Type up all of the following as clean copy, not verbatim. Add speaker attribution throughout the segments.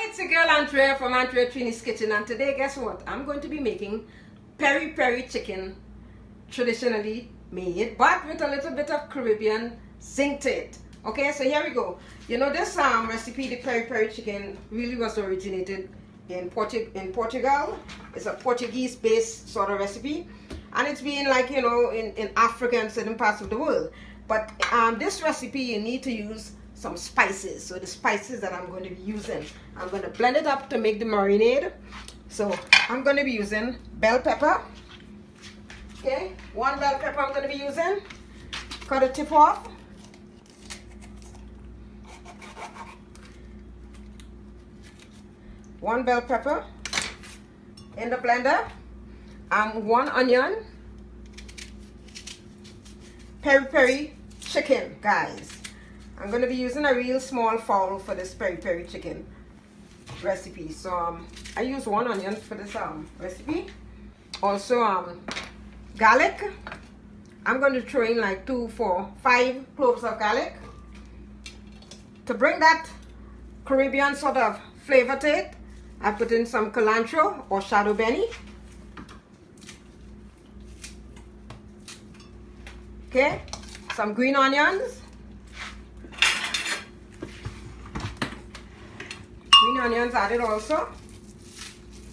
Speaker 1: it's your girl Andrea from Andrea Trini's Kitchen, and today guess what? I'm going to be making peri peri chicken, traditionally made but with a little bit of Caribbean zing to it. Okay, so here we go. You know, this recipe, the peri peri chicken, really was originated in Portugal. It's a Portuguese based sort of recipe, and it's been like, you know, in Africa and certain parts of the world. But this recipe, you need to use some spices. So the spices that I'm going to be using, I'm going to blend it up to make the marinade. So I'm going to be using bell pepper. Okay, 1 bell pepper I'm going to be using. Cut the tip off. One bell pepper in the blender. 1 onion. Peri peri chicken, guys. I'm going to be using a real small fowl for this peri peri chicken recipe. So I use 1 onion for this recipe. Also garlic. I'm going to throw in like 2, 4, 5 cloves of garlic to bring that Caribbean sort of flavor to it. I put in some culantro or shadow benny. Okay, some green onions. Green onions added also.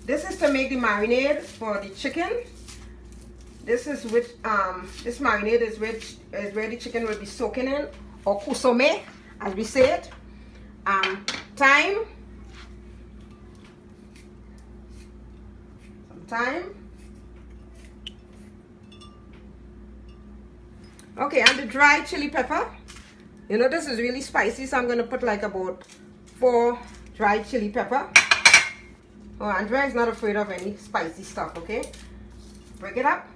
Speaker 1: This is to make the marinade for the chicken. This is which this marinade is where the chicken will be soaking in, or kusome as we say it. Thyme. Some thyme. Okay, and the dry chili pepper. You know, this is really spicy, so I'm going to put like about 4 dry chili pepper. Oh, Andrea is not afraid of any spicy stuff, okay? Break it up.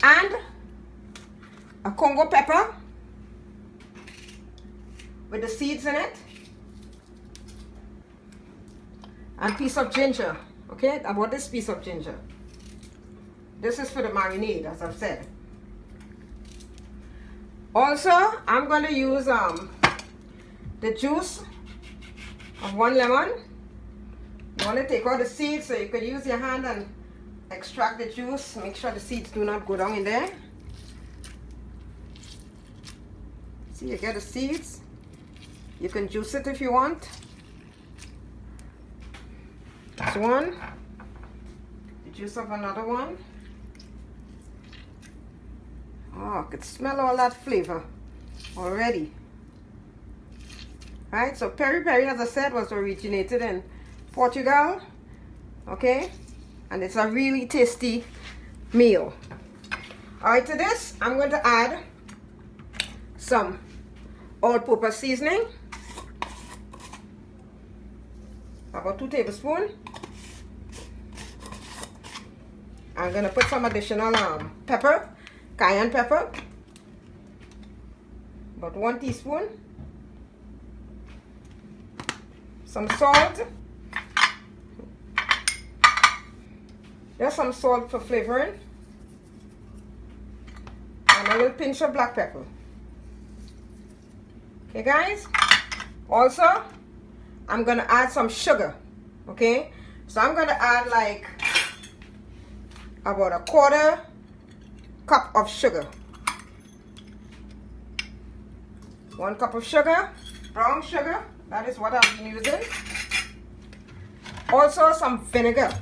Speaker 1: And a congo pepper with the seeds in it. And piece of ginger, okay? About this piece of ginger. This is for the marinade, as I've said. Also, I'm going to use the juice of 1 lemon. You want to take out the seeds, so you could use your hand and extract the juice. Make sure the seeds do not go down in there. See, you get the seeds. You can juice it if you want. This one. The juice of another one. Oh, I could smell all that flavor already. Right, so peri peri, as I said, was originated in Portugal. Okay, and it's a really tasty meal. Alright, to this, I'm going to add some all-purpose seasoning. About 2 tablespoons. I'm going to put some additional pepper. Cayenne pepper, about 1 teaspoon, some salt, just some salt for flavoring, and a little pinch of black pepper. Okay, guys. Also, I'm going to add some sugar. Okay, so I'm going to add like about 1/4 cup of sugar. 1 cup of sugar, brown sugar, that is what I've been using. Also some vinegar,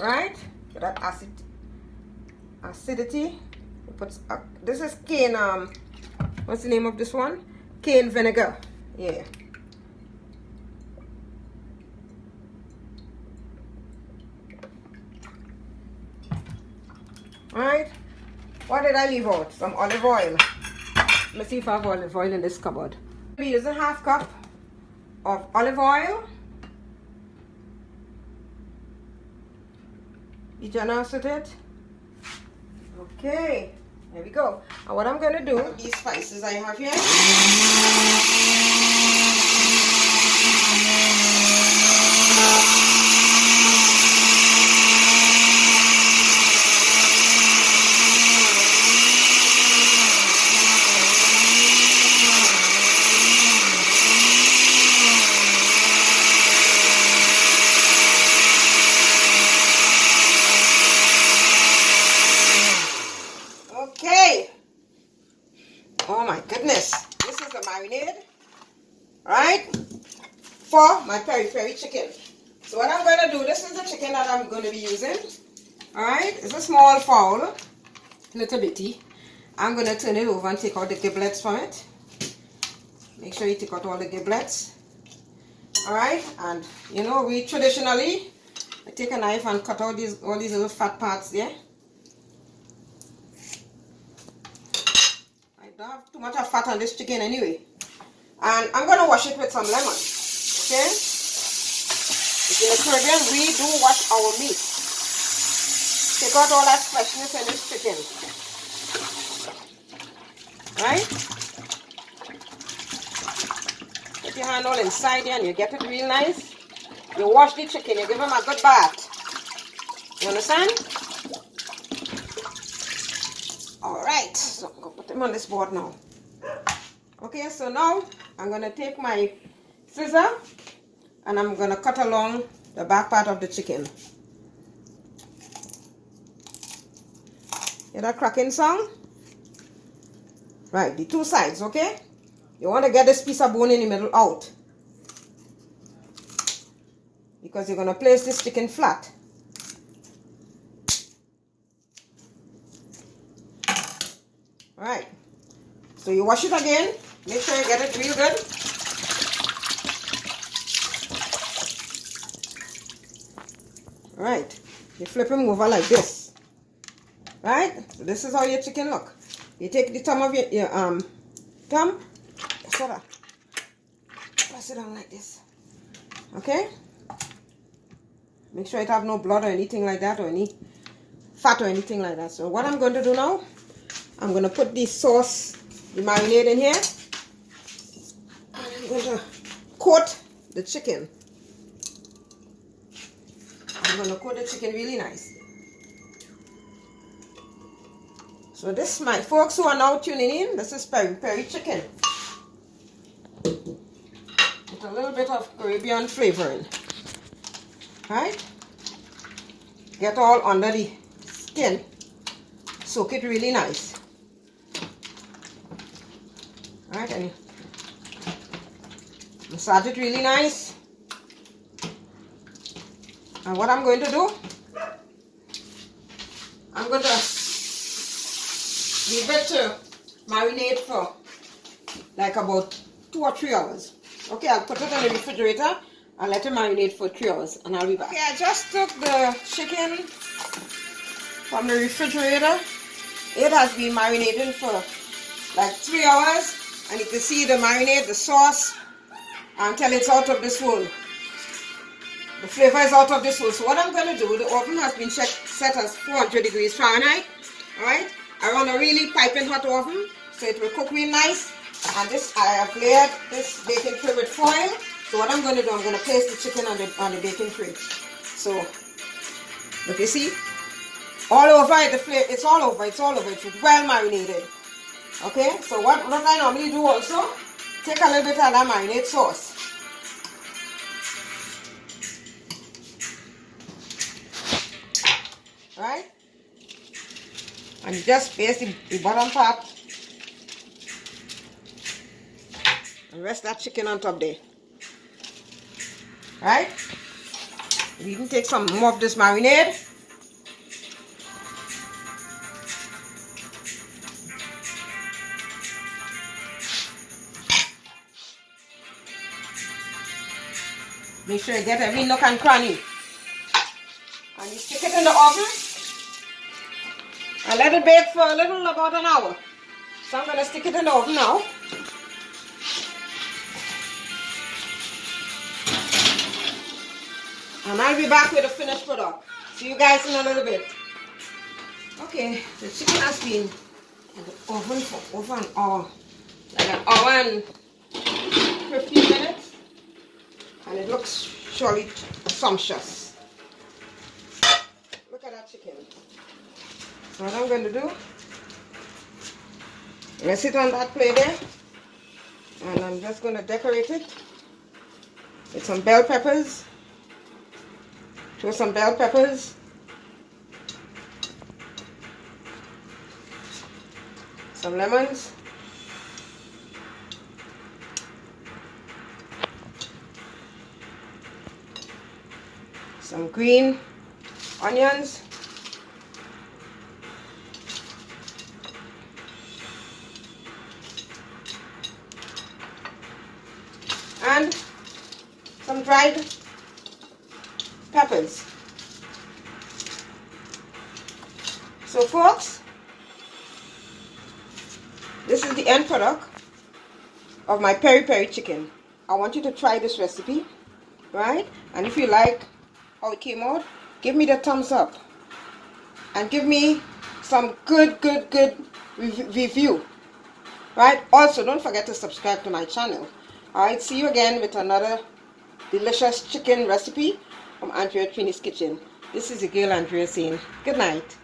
Speaker 1: right, for that acidity. This is cane, what's the name of this one? Cane vinegar, yeah. Alright, what did I leave out? Some olive oil. Let's see if I have olive oil in this cupboard. I'll be using 1/2 cup of olive oil. Be generous with it. Okay, there we go. And what I'm going to do with these spices I have here. my peri peri chicken. So what I'm going to do, this is the chicken that I'm going to be using. Alright, it's a small fowl, little bitty. I'm going to turn it over and take out the giblets from it. Make sure you take out all the giblets. Alright, and you know, we traditionally I take a knife and cut out all these little fat parts there. I don't have too much of fat on this chicken anyway. And I'm going to wash it with some lemon. Okay? In the Caribbean, we do wash our meat. Take out all that freshness in this chicken. Right? Put your hand all inside there and you get it real nice. You wash the chicken, you give them a good bath. You understand? Alright, so I'm going to put them on this board now. Okay, so now I'm going to take my scissor and I'm going to cut along the back part of the chicken. Hear that cracking sound? Right, the two sides, okay? You want to get this piece of bone in the middle out. Because you're going to place this chicken flat. Alright. So you wash it again. Make sure you get it real good. Alright. You flip him over like this. Right? So this is how your chicken look. You take the thumb of your thumb. Sort of press it down like this. Okay? Make sure it have no blood or anything like that, or any fat or anything like that. So what I'm going to do now, I'm going to put the sauce, the marinade in here. And I'm going to coat the chicken. I'm going to coat the chicken really nice. So this, my folks who are now tuning in, this is peri peri chicken. With a little bit of Caribbean flavoring. Right? Get all under the skin. Soak it really nice. Right, and massage it really nice. And what I'm going to do, I'm going to leave it to marinate for like about 2 or 3 hours. Okay, I'll put it in the refrigerator and let it marinate for 3 hours and I'll be back. Okay, I just took the chicken from the refrigerator. It has been marinating for like 3 hours and you can see the marinade, the sauce, until it's out of this world. The flavor is out of this world. So what I'm going to do, the oven has been set as 400 degrees Fahrenheit. Alright, I run a really piping hot oven so it will cook real nice. And this, I have layered this baking tray with foil. So what I'm going to do, I'm going to place the chicken on the baking tray. So, look, you see, all over it, the flavor, it's all over, it's well marinated. Okay, so what I normally do also, take a little bit of that marinade sauce. Right? And you just paste the bottom part. And rest that chicken on top there. Right? You can take some more of this marinade. Make sure you get every nook and cranny. And you stick it in the oven. And let it bake for a little, about an hour. So I'm going to stick it in the oven now. And I'll be back with a finished product. See you guys in a little bit. Okay, the chicken has been in the oven for over an hour. Like an hour and 15 minutes. And it looks surely sumptuous. Look at that chicken. So what I'm going to do, rest it on that plate there. And I'm just going to decorate it with some bell peppers. Throw some bell peppers. Some lemons. some green onions, and some dried peppers. So folks, this is the end product of my peri peri chicken. I want you to try this recipe, right? And if you like how it came out, give me the thumbs up and give me some good review, right? Also, don't forget to subscribe to my channel. Alright, see you again with another delicious chicken recipe from Andrea Trini's Kitchen. This is your girl Andrea saying good night.